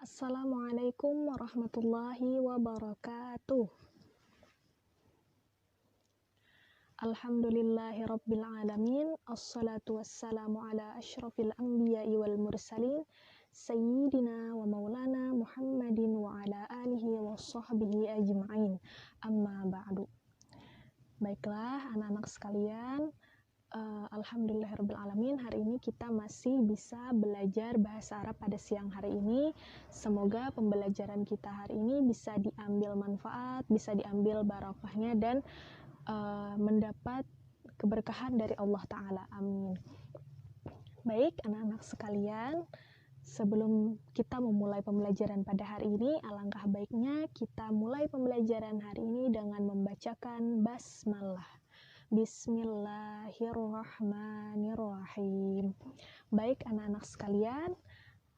Assalamualaikum warahmatullahi wabarakatuh. Alhamdulillahi rabbil alamin. Assalatu wassalamu ala asyrafil anbiya'i wal mursalin Sayyidina wa maulana Muhammadin wa ala alihi wa sahbihi ajma'in. Amma ba'du. Baiklah anak-anak sekalian, Alhamdulillahirrabbilalamin, hari ini kita masih bisa belajar bahasa Arab pada siang hari ini. Semoga pembelajaran kita hari ini bisa diambil manfaat, bisa diambil barokahnya, dan mendapat keberkahan dari Allah Ta'ala. Amin. Baik anak-anak sekalian, sebelum kita memulai pembelajaran pada hari ini, alangkah baiknya kita mulai pembelajaran hari ini dengan membacakan basmalah. Bismillahirrahmanirrahim. Baik anak-anak sekalian,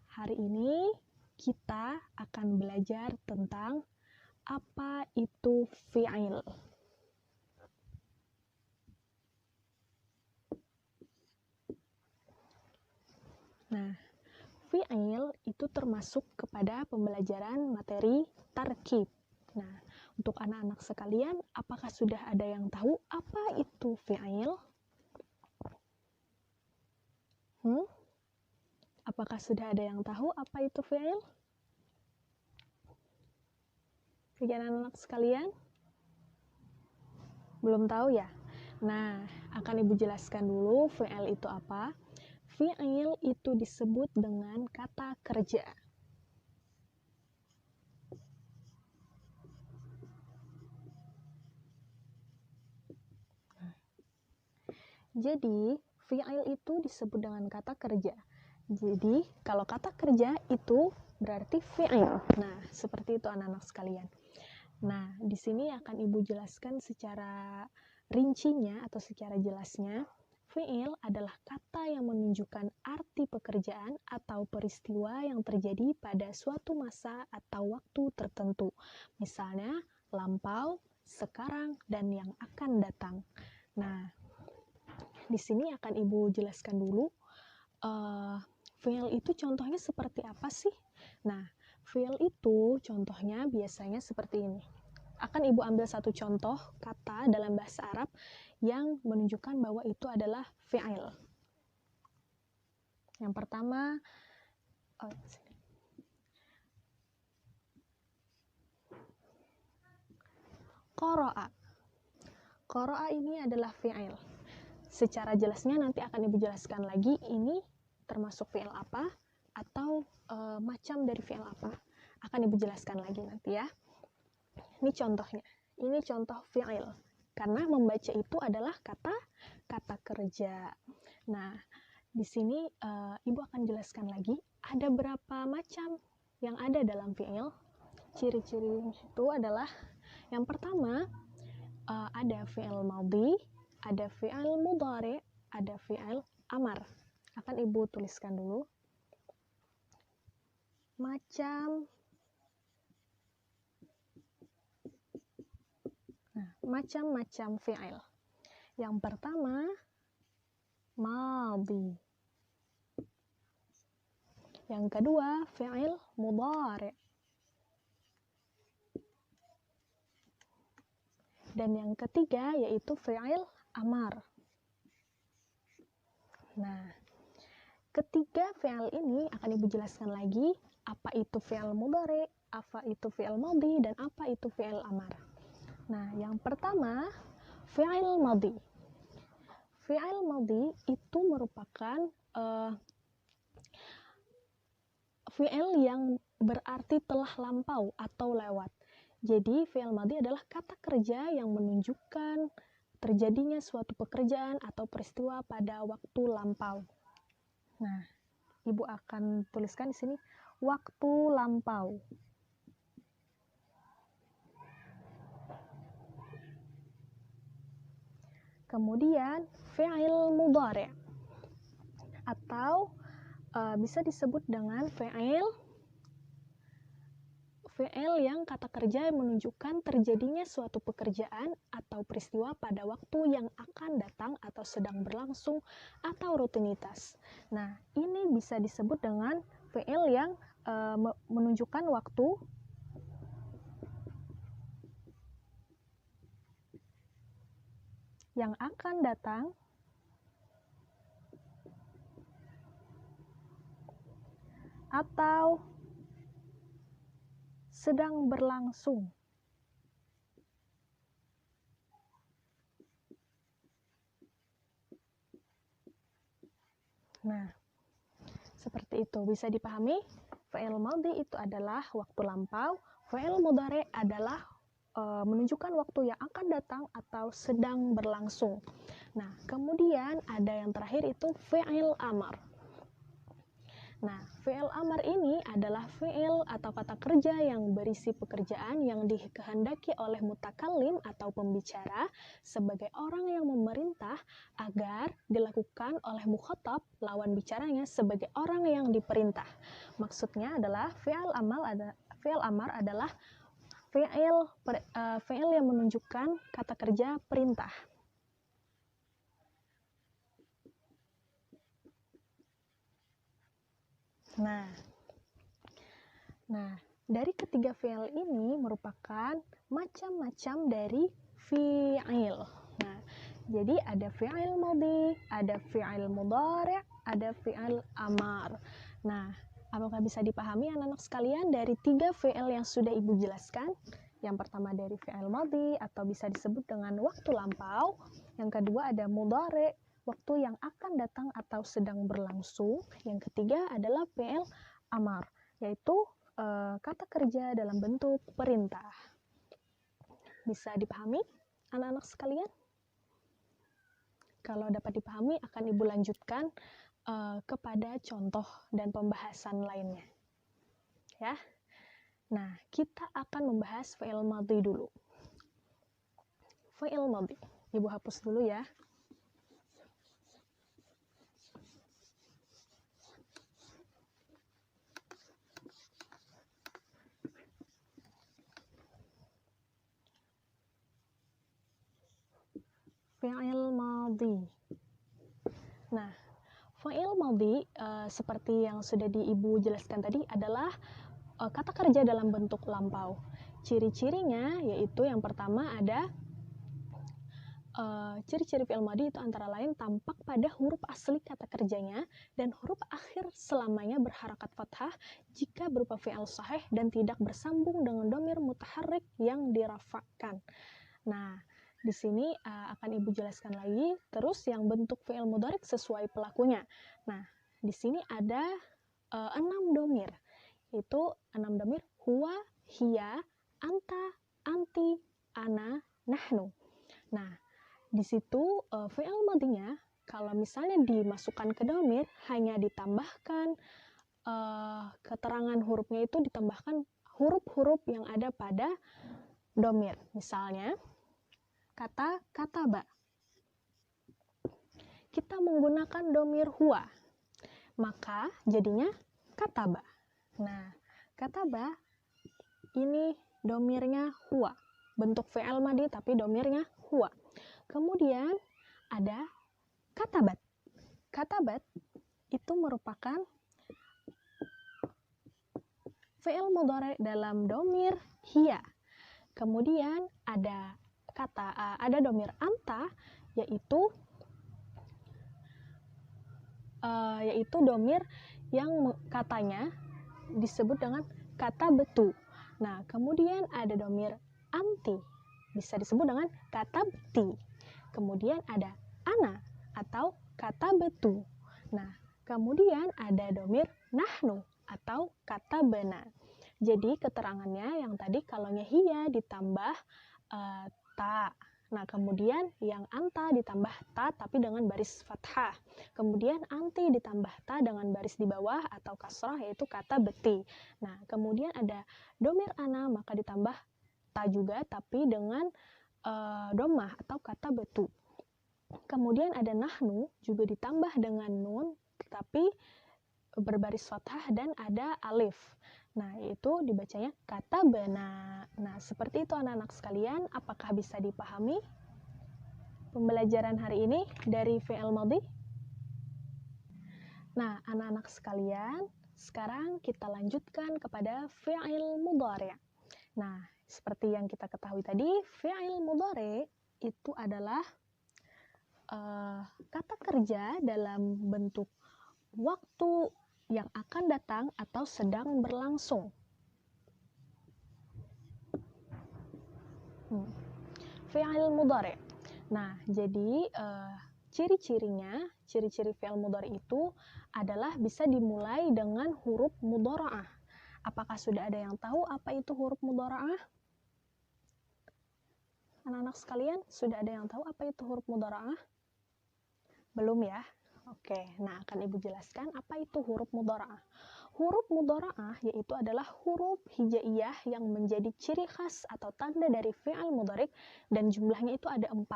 hari ini kita akan belajar tentang apa itu fi'il. Nah, fi'il itu termasuk kepada pembelajaran materi tarkib. Nah, untuk anak-anak sekalian, apakah sudah ada yang tahu apa itu fi'il? Apakah sudah ada yang tahu apa itu fi'il? Bagi anak-anak sekalian? Belum tahu ya? Nah, akan Ibu jelaskan dulu fi'il itu apa. Fi'il itu disebut dengan kata kerja. Jadi, fi'il itu disebut dengan kata kerja. Jadi, kalau kata kerja itu berarti fi'il. Nah, seperti itu anak-anak sekalian. Nah, di sini akan Ibu jelaskan secara rincinya atau secara jelasnya. Fi'il adalah kata yang menunjukkan arti pekerjaan atau peristiwa yang terjadi pada suatu masa atau waktu tertentu. Misalnya, lampau, sekarang, dan yang akan datang. Nah, di sini akan Ibu jelaskan dulu fi'il itu contohnya seperti apa sih? Nah, fi'il itu contohnya biasanya seperti ini. Akan Ibu ambil satu contoh kata dalam bahasa Arab yang menunjukkan bahwa itu adalah fi'il. Yang pertama, qara'a. Qara'a ini adalah fi'il. Secara jelasnya nanti akan Ibu jelaskan lagi ini termasuk fi'il apa atau macam dari fi'il apa. Akan Ibu jelaskan lagi nanti ya. Ini contohnya. Ini contoh fi'il. Karena membaca itu adalah kata kerja. Nah, di sini Ibu akan jelaskan lagi ada berapa macam yang ada dalam fi'il. Ciri-ciri itu adalah yang pertama ada fi'il madhi, ada fi'il mudhari, ada fi'il amar. Akan Ibu tuliskan dulu. Macam-macam fi'il. Yang pertama, madhi. Yang kedua, fi'il mudhari. Dan yang ketiga yaitu fi'il amar. Nah, ketiga fi'il ini akan Ibu jelaskan lagi apa itu fi'il mudhari, apa itu fi'il madhi, dan apa itu fi'il amar. Nah, yang pertama, fi'il madhi. Fi'il madhi itu merupakan fi'il yang berarti telah lampau atau lewat. Jadi, fi'il madhi adalah kata kerja yang menunjukkan terjadinya suatu pekerjaan atau peristiwa pada waktu lampau. Nah, Ibu akan tuliskan di sini waktu lampau. Kemudian fi'il mudhari atau bisa disebut dengan fi'il yang kata kerja menunjukkan terjadinya suatu pekerjaan atau peristiwa pada waktu yang akan datang atau sedang berlangsung atau rutinitas. Nah, ini bisa disebut dengan fi'il yang menunjukkan waktu yang akan datang atau sedang berlangsung. Nah, seperti itu. Bisa dipahami? Fi'il madhi itu adalah waktu lampau, fi'il mudhari adalah menunjukkan waktu yang akan datang atau sedang berlangsung. Nah, kemudian ada yang terakhir itu fi'il amar. Nah, fi'il amar ini adalah fi'il atau kata kerja yang berisi pekerjaan yang dikehendaki oleh mutakallim atau pembicara sebagai orang yang memerintah agar dilakukan oleh mukhatab lawan bicaranya sebagai orang yang diperintah. Maksudnya adalah fi'il amar adalah fi'il yang menunjukkan kata kerja perintah. Nah, dari ketiga fi'il ini merupakan macam-macam dari fi'il. Nah, jadi ada fi'il madhi, ada fi'il mudhari', ada fi'il amar. Nah, apakah bisa dipahami anak-anak sekalian dari tiga fi'il yang sudah Ibu jelaskan? Yang pertama dari fi'il madhi atau bisa disebut dengan waktu lampau. Yang kedua ada mudhari', waktu yang akan datang atau sedang berlangsung. Yang ketiga adalah fi'il amar, yaitu kata kerja dalam bentuk perintah. Bisa dipahami anak-anak sekalian? Kalau dapat dipahami akan Ibu lanjutkan kepada contoh dan pembahasan lainnya. Ya. Nah, kita akan membahas fi'il madhi dulu. Fi'il madhi. Ibu hapus dulu ya. Fi'il madhi. Nah, fi'il madhi seperti yang sudah Ibu jelaskan tadi adalah kata kerja dalam bentuk lampau. Ciri-cirinya yaitu yang pertama ada ciri-ciri fi'il madhi itu antara lain tampak pada huruf asli kata kerjanya dan huruf akhir selamanya berharakat fathah jika berupa fi'il sahih dan tidak bersambung dengan dhamir mutaharrik yang dirafa'kan. Nah, di sini akan Ibu jelaskan lagi. Terus yang bentuk fi'il mudhari' sesuai pelakunya. Nah, di sini ada 6 dhamir. Itu 6 dhamir huwa, hiya, anta, anti, ana, nahnu. Nah, di situ fi'il madhinya kalau misalnya dimasukkan ke dhamir hanya ditambahkan keterangan hurufnya itu ditambahkan huruf-huruf yang ada pada dhamir. Misalnya kata kataba. Kita menggunakan dhamir huwa, maka jadinya kataba. Nah, kataba ini dhamirnya huwa, bentuk fi'il madhi tapi dhamirnya huwa. Kemudian ada katabat. Katabat itu merupakan fi'il mudhari' dalam dhamir hiya. Kemudian ada dhamir anta yaitu dhamir yang katanya disebut dengan kata betu. Nah, kemudian ada dhamir anti bisa disebut dengan kata beti. Kemudian ada ana atau kata betu. Nah, kemudian ada dhamir nahnu atau kata bena. Jadi keterangannya yang tadi kalaunya hiya ditambah ta. Nah, kemudian yang anta ditambah ta tapi dengan baris fathah. Kemudian anti ditambah ta dengan baris di bawah atau kasrah yaitu kata beti. Nah, kemudian ada dhamir ana maka ditambah ta juga tapi dengan dhammah atau kata betu. Kemudian ada nahnu juga ditambah dengan nun tetapi berbaris fathah dan ada alif. Nah, yaitu dibacanya kata bena. Nah, seperti itu anak-anak sekalian, apakah bisa dipahami pembelajaran hari ini dari fi'il madhi? Nah, anak-anak sekalian, sekarang kita lanjutkan kepada fi'il mudhari'. Nah, seperti yang kita ketahui tadi, fi'il mudhari' itu adalah kata kerja dalam bentuk waktu yang akan datang atau sedang berlangsung. Fi'il mudhari'. Nah, jadi ciri-ciri fi'il mudhari' itu adalah bisa dimulai dengan huruf mudhara'ah. Apakah sudah ada yang tahu apa itu huruf mudhara'ah? Anak-anak sekalian, sudah ada yang tahu apa itu huruf mudhara'ah? Belum ya? Oke, nah akan Ibu jelaskan apa itu huruf mudhara'ah. Huruf mudhara'ah yaitu adalah huruf hijaiyah yang menjadi ciri khas atau tanda dari fi'il mudhari' dan jumlahnya itu ada 4.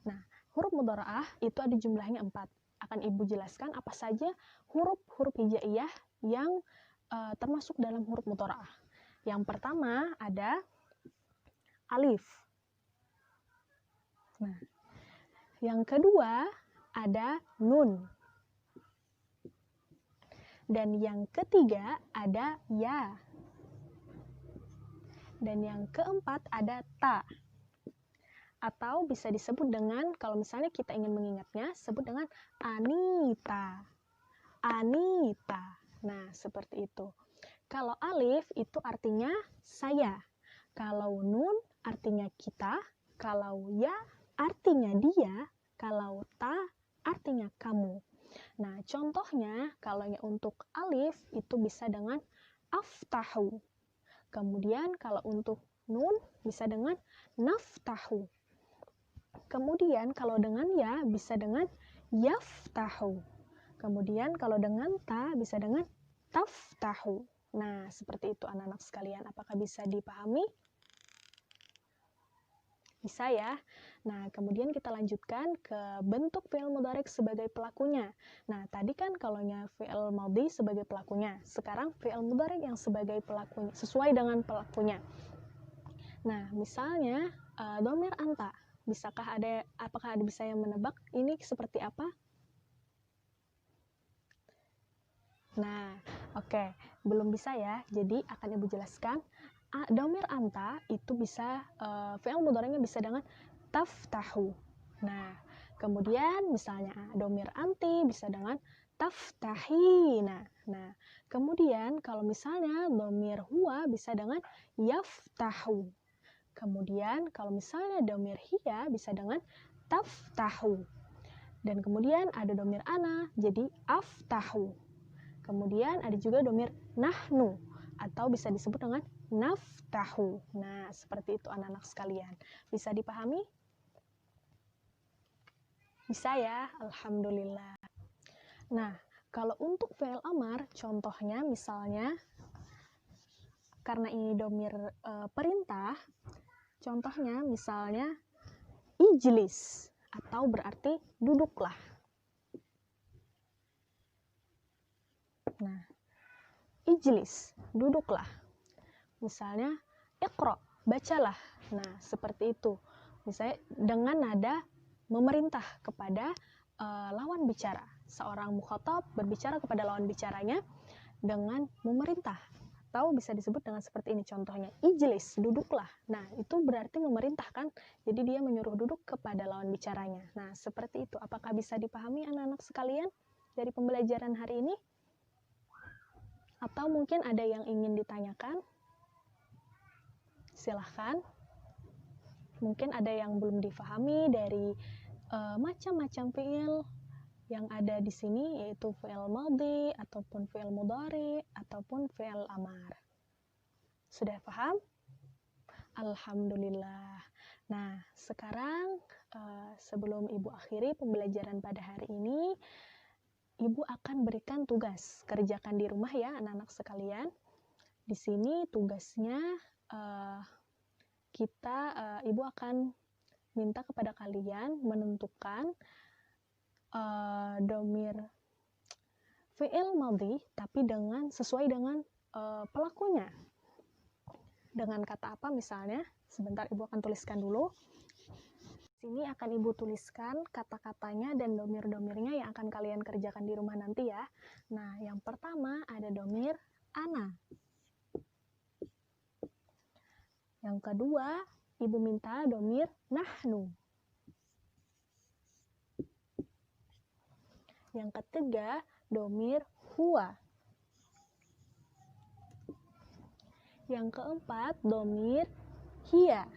Nah, huruf mudhara'ah itu ada jumlahnya 4. Akan Ibu jelaskan apa saja huruf-huruf hijaiyah yang termasuk dalam huruf mudhara'ah. Yang pertama ada alif. Nah, yang kedua ada nun. Dan yang ketiga ada ya. Dan yang keempat ada ta. Atau bisa disebut dengan, kalau misalnya kita ingin mengingatnya, sebut dengan Anita. Anita. Nah, seperti itu. Kalau alif itu artinya saya. Kalau nun artinya kita. Kalau ya artinya dia. Kalau ta artinya kamu. Nah, contohnya kalau untuk alif itu bisa dengan aftahu. Kemudian kalau untuk nun bisa dengan naftahu. Kemudian kalau dengan ya bisa dengan yaftahu. Kemudian kalau dengan ta bisa dengan taftahu. Nah, seperti itu anak-anak sekalian. Apakah bisa dipahami? Bisa ya. Nah, kemudian kita lanjutkan ke bentuk fi'il mudhari' sebagai pelakunya. Nah, tadi kan kalaunya fi'il madhi sebagai pelakunya. Sekarang fi'il mudhari' yang sebagai pelakunya, sesuai dengan pelakunya. Nah, misalnya dhamir anta. Apakah ada bisa yang menebak ini seperti apa? Nah, oke. Belum bisa ya. Jadi akan Ibu jelaskan. Dhamir anta itu bisa fi'il mudhari'nya bisa dengan taftahu. Nah, kemudian misalnya dhamir anti bisa dengan taftahi. Nah, kemudian kalau misalnya dhamir huwa bisa dengan yaftahu. Kemudian kalau misalnya dhamir hiya bisa dengan taftahu. Dan kemudian ada dhamir ana jadi aftahu. Kemudian ada juga dhamir nahnu atau bisa disebut dengan naftahu. Nah, seperti itu anak-anak sekalian. Bisa dipahami? Bisa ya? Alhamdulillah. Nah, kalau untuk fi'il amar, contohnya misalnya, karena ini dhamir perintah, contohnya misalnya ijlis, atau berarti duduklah. Nah, ijlis, duduklah. Misalnya, iqra, bacalah. Nah, seperti itu. Misalnya dengan nada memerintah kepada lawan bicara. Seorang mukhatab berbicara kepada lawan bicaranya dengan memerintah. Atau bisa disebut dengan seperti ini contohnya. Ijlis, duduklah. Nah, itu berarti memerintahkan. Jadi dia menyuruh duduk kepada lawan bicaranya. Nah, seperti itu. Apakah bisa dipahami anak-anak sekalian dari pembelajaran hari ini? Atau mungkin ada yang ingin ditanyakan? Silahkan. Mungkin ada yang belum difahami dari macam-macam fi'il yang ada di sini, yaitu fi'il madhi, ataupun fi'il mudhari, ataupun fi'il amar. Sudah paham? Alhamdulillah. Nah, sekarang sebelum Ibu akhiri pembelajaran pada hari ini, Ibu akan berikan tugas. Kerjakan di rumah ya anak-anak sekalian. Di sini tugasnya Ibu akan minta kepada kalian menentukan dhamir fi'il madhi tapi sesuai dengan pelakunya. Dengan kata apa misalnya? Sebentar Ibu akan tuliskan dulu. Sini akan Ibu tuliskan kata-katanya dan domir-domirnya yang akan kalian kerjakan di rumah nanti ya. Nah, yang pertama ada domir ana. Yang kedua, Ibu minta domir nahnu. Yang ketiga, domir huwa. Yang keempat, domir hiya.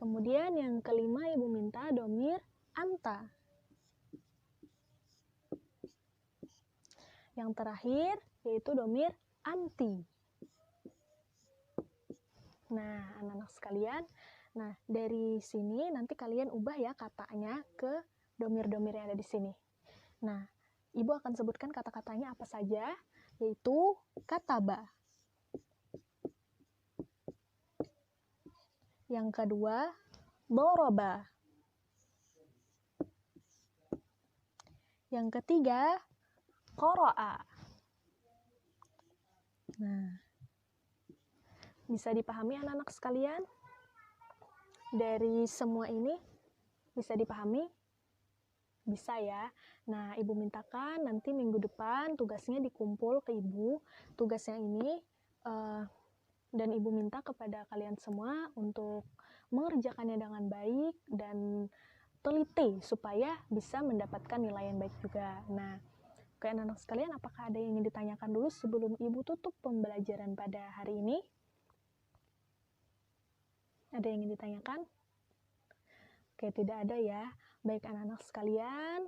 Kemudian yang kelima, Ibu minta domir anta. Yang terakhir, yaitu domir anti. Nah, anak-anak sekalian, nah dari sini nanti kalian ubah ya katanya ke domir-domir yang ada di sini. Nah, Ibu akan sebutkan kata-katanya apa saja, yaitu kataba. Yang kedua, doroba. Yang ketiga, qara'a. Nah, bisa dipahami anak-anak sekalian? Dari semua ini bisa dipahami? Bisa ya. Nah, Ibu mintakan nanti minggu depan tugasnya dikumpul ke Ibu. Tugasnya ini dan Ibu minta kepada kalian semua untuk mengerjakannya dengan baik dan teliti supaya bisa mendapatkan nilai yang baik juga. Nah, oke anak-anak sekalian, apakah ada yang ingin ditanyakan dulu sebelum Ibu tutup pembelajaran pada hari ini? Ada yang ingin ditanyakan? Oke, tidak ada ya. Baik anak-anak sekalian,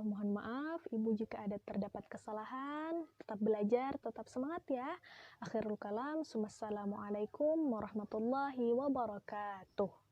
mohon maaf Ibu jika ada terdapat kesalahan. Tetap belajar, tetap semangat ya. Akhirul kalam, wassalamualaikum warahmatullahi wabarakatuh.